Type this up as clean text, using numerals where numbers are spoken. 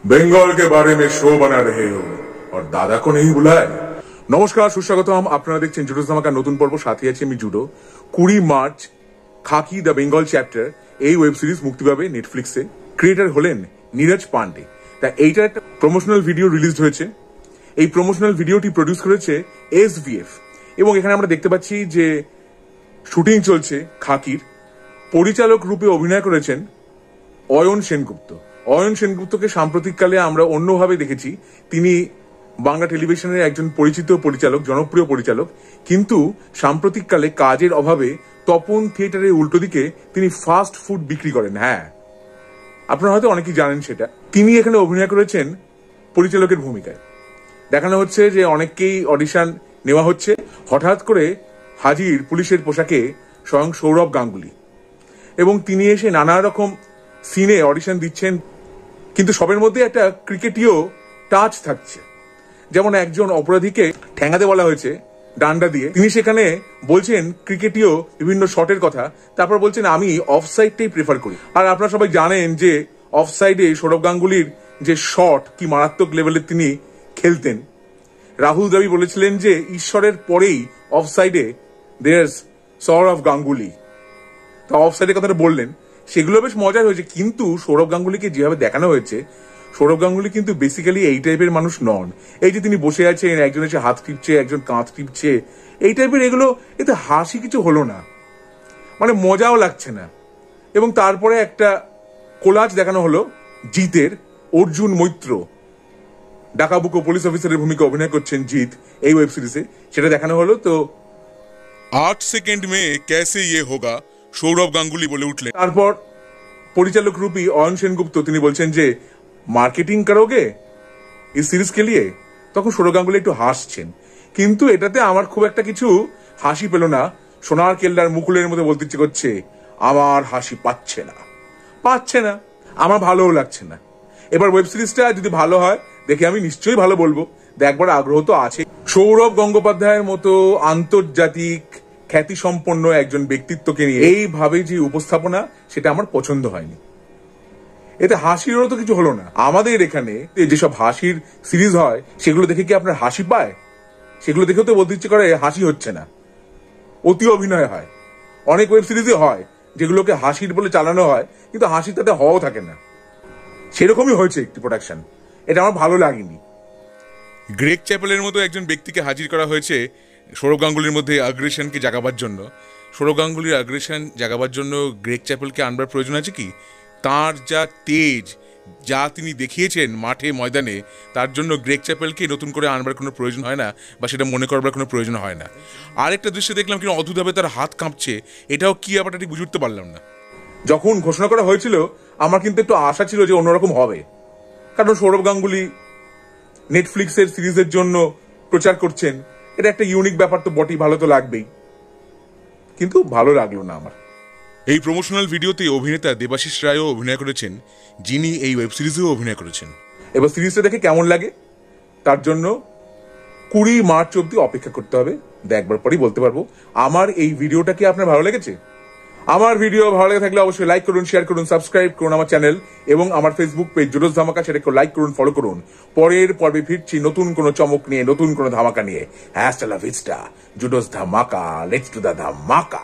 बंगाल के बारे में शो बना रहे हो और दादा को नहीं बुलाए। নমস্কার, সুস্বাগতম। আপনারা দেখছেন জুডোস ধামাকার নতুন পর্ব। সাথে আছি আমি জুডো। 20 March Khakee the Bengal chapter এই ওয়েব সিরিজ মুক্তি পাবে নেটফ্লিক্সে। ক্রিয়েটর হলেন নীরজ পান্ডে। তা এইটার একটা প্রমোশনাল ভিডিও রিলিজ হয়েছে। এই প্রমোশনাল ভিডিওটি প্রডিউস করেছে SVF এবং এখানে আমরা দেখতে পাচ্ছি যে শুটিং চলছে খাকির। পরিচালক রূপে অভিনয় করেছেন অয়ন সেনগুপ্ত। অয়ন সেনগুপ্তকে সাম্প্রতিককালে আমরা অন্যভাবে দেখেছি। তিনি বাংলা টেলিভিশনের একজন পরিচিত পরিচালক, জনপ্রিয় পরিচালক, কিন্তু সাম্প্রতিককালে কাজের অভাবে তপন থিয়েটারের উল্টো দিকে তিনি ফাস্ট ফুড বিক্রি করেন। হ্যাঁ, আপনারা হয়তো অনেকেই জানেন সেটা। তিনি এখানে অভিনয় করেছেন পরিচালকের ভূমিকায়। দেখানো হচ্ছে যে অনেককেই অডিশন নেওয়া হচ্ছে। হঠাৎ করে হাজির পুলিশের পোশাকে স্বয়ং সৌরভ গাঙ্গুলি এবং তিনি এসে নানা রকম সিনে অডিশন দিচ্ছেন, কিন্তু সবের মধ্যে একটা ক্রিকেটীয় টাচ থাকছে। যেমন একজন অপরাধীকে ঠ্যাঙাতে বলা হয়েছে ডান্ডা দিয়ে, তিনি সেখানে বলছেন ক্রিকেটীয় বিভিন্ন শটের কথা, তারপর বলছেন আমি অফসাইডটাই প্রেফার করি। আর আপনারা সবাই জানেন যে অফসাইডে সৌরভ গাঙ্গুলির যে শট কি মারাত্মক লেভেলের তিনি খেলতেন। রাহুল দ্রাবিড় বলেছিলেন যে ঈশ্বরের পরেই অফসাইডে দেয়ার্স সৌরভ গাঙ্গুলি। তা অফসাইডের কথাটা বললেন, সেগুলো বেশ মজার হয়েছে। কিন্তু সৌরভ গাঙ্গুলিকে যেভাবে দেখানো হয়েছে, সৌরভ গাঙ্গুলি কিন্তু বেসিক্যালি এই টাইপের মানুষ নন। এই যে তিনি বসে আছেন, একজন এসে হাত টিপছে, একজন কাঁধ টিপছে, এই টাইপের, এগুলো এতে হাসি কিছু হলো না, মানে মজাও লাগছে না। এবং তারপরে একটা কোলাজ দেখানো হলো জিতের। অর্জুন মৈত্র ডাকাবুকো পুলিশ অফিসারের ভূমিকা অভিনয় করছেন জিত এই ওয়েব সিরিজে, সেটা দেখানো হলো। তো 8 সেকেন্ড মে कैसे ये होगा সৌরভ গাঙ্গুলি বলে উঠলেন। তারপর পরিচালক রূপী অয়ন সেনগুপ্ত তিনি বলছেন যে মার্কেটিং করোগে এই সিরিজ কে লিয়ে। তখন সৌরভ গাঙ্গুলি একটু হাসছেন, কিন্তু এটাতে আমার খুব একটা কিছু হাসি পেল না। সোনার কেল্লার মুকুলের মধ্যে বলতে ইচ্ছে করছে, আমার হাসি পাচ্ছে না, আমার ভালোও লাগছে না। এবার ওয়েব সিরিজটা যদি ভালো হয় দেখে আমি নিশ্চয়ই ভালো বলবো, দেখবার আগ্রহ তো আছে। সৌরভ গঙ্গোপাধ্যায়ের মতো আন্তর্জাতিক খ্যাতি সম্পন্ন একজন ব্যক্তিত্বকে নিয়ে এইভাবে যে উপস্থাপনা, সেটা আমার পছন্দ হয়নি। এতে হাসিরও তো কিছু হলো না। আমাদের এখানে যেসব হাসির সিরিজ হয় সেগুলো দেখে কি আপনার হাসি পায়? সেগুলো দেখেও তো বলতে ইচ্ছে করে হাসি হচ্ছে না, অতি অভিনয় হয়। অনেক ওয়েব সিরিজে হয় যেগুলোকে হাসির বলে চালানো হয়, কিন্তু হাসি তাতে হওয়াও থাকে না। সেরকমই হয়েছে একটি প্রোডাকশন, এটা আমার ভালো লাগেনি। গ্রেগ চ্যাপেলের মতো একজন ব্যক্তিকে হাজির করা হয়েছে সৌরভ গাঙ্গুলির মধ্যে আগ্রেশনকে জাগাবার জন্য। সৌরভ গাঙ্গুলির আগ্রেশন জাগাবার জন্য গ্রেগ চ্যাপেলকে আনবার প্রয়োজন আছে কি? তার যা তেজ, যা তিনি দেখিয়েছেন মাঠে ময়দানে, তার জন্য গ্রেগ চ্যাপেলকে নতুন করে আনবার কোনো প্রয়োজন হয় না, বা সেটা মনে করবার কোনো প্রয়োজন হয় না। আরেকটা দৃশ্য দেখলাম কিনা অদ্ভুতভাবে তার হাত কাঁপছে, এটাও কি ব্যাপারটা ঠিক বুঝে উঠতে পারলাম না। যখন ঘোষণা করা হয়েছিল আমার কিন্তু একটু আশা ছিল যে অন্যরকম হবে, কারণ সৌরভ গাঙ্গুলি নেটফ্লিক্সের সিরিজের জন্য প্রচার করছেন, এটা একটা ইউনিক ব্যাপার তো বটেই, ভালো তো লাগবেই, কিন্তু ভালো লাগলো না আমার। এই প্রমোশনাল ভিডিওতে অভিনেতা দেবাশিস রায়ও অভিনয় করেছেন, যিনি এই ওয়েব সিরিজেও অভিনয় করেছেন। এবার সিরিজটা দেখে কেমন লাগে তার জন্য 20 মার্চ অব্দি অপেক্ষা করতে হবে, দেখবার পরই বলতে পারবো। আমার এই ভিডিওটা কি আপনার ভালো লেগেছে? আমার ভিডিও ভালো লেগে থাকলে অবশ্যই লাইক করুন, শেয়ার করুন, সাবস্ক্রাইব করুন আমার চ্যানেল এবং আমার ফেসবুক পেজ জুডোস ধামাকা, সেটাকে লাইক করুন, ফলো করুন। পরের পর্বে ফিরছি নতুন কোনো চমক নিয়ে, নতুন কোনো ধামাকা নিয়ে। হ্যাস্টা লা ভিস্টা, জুডোস ধামাকা, লেটস ডু দ্য ধামাকা।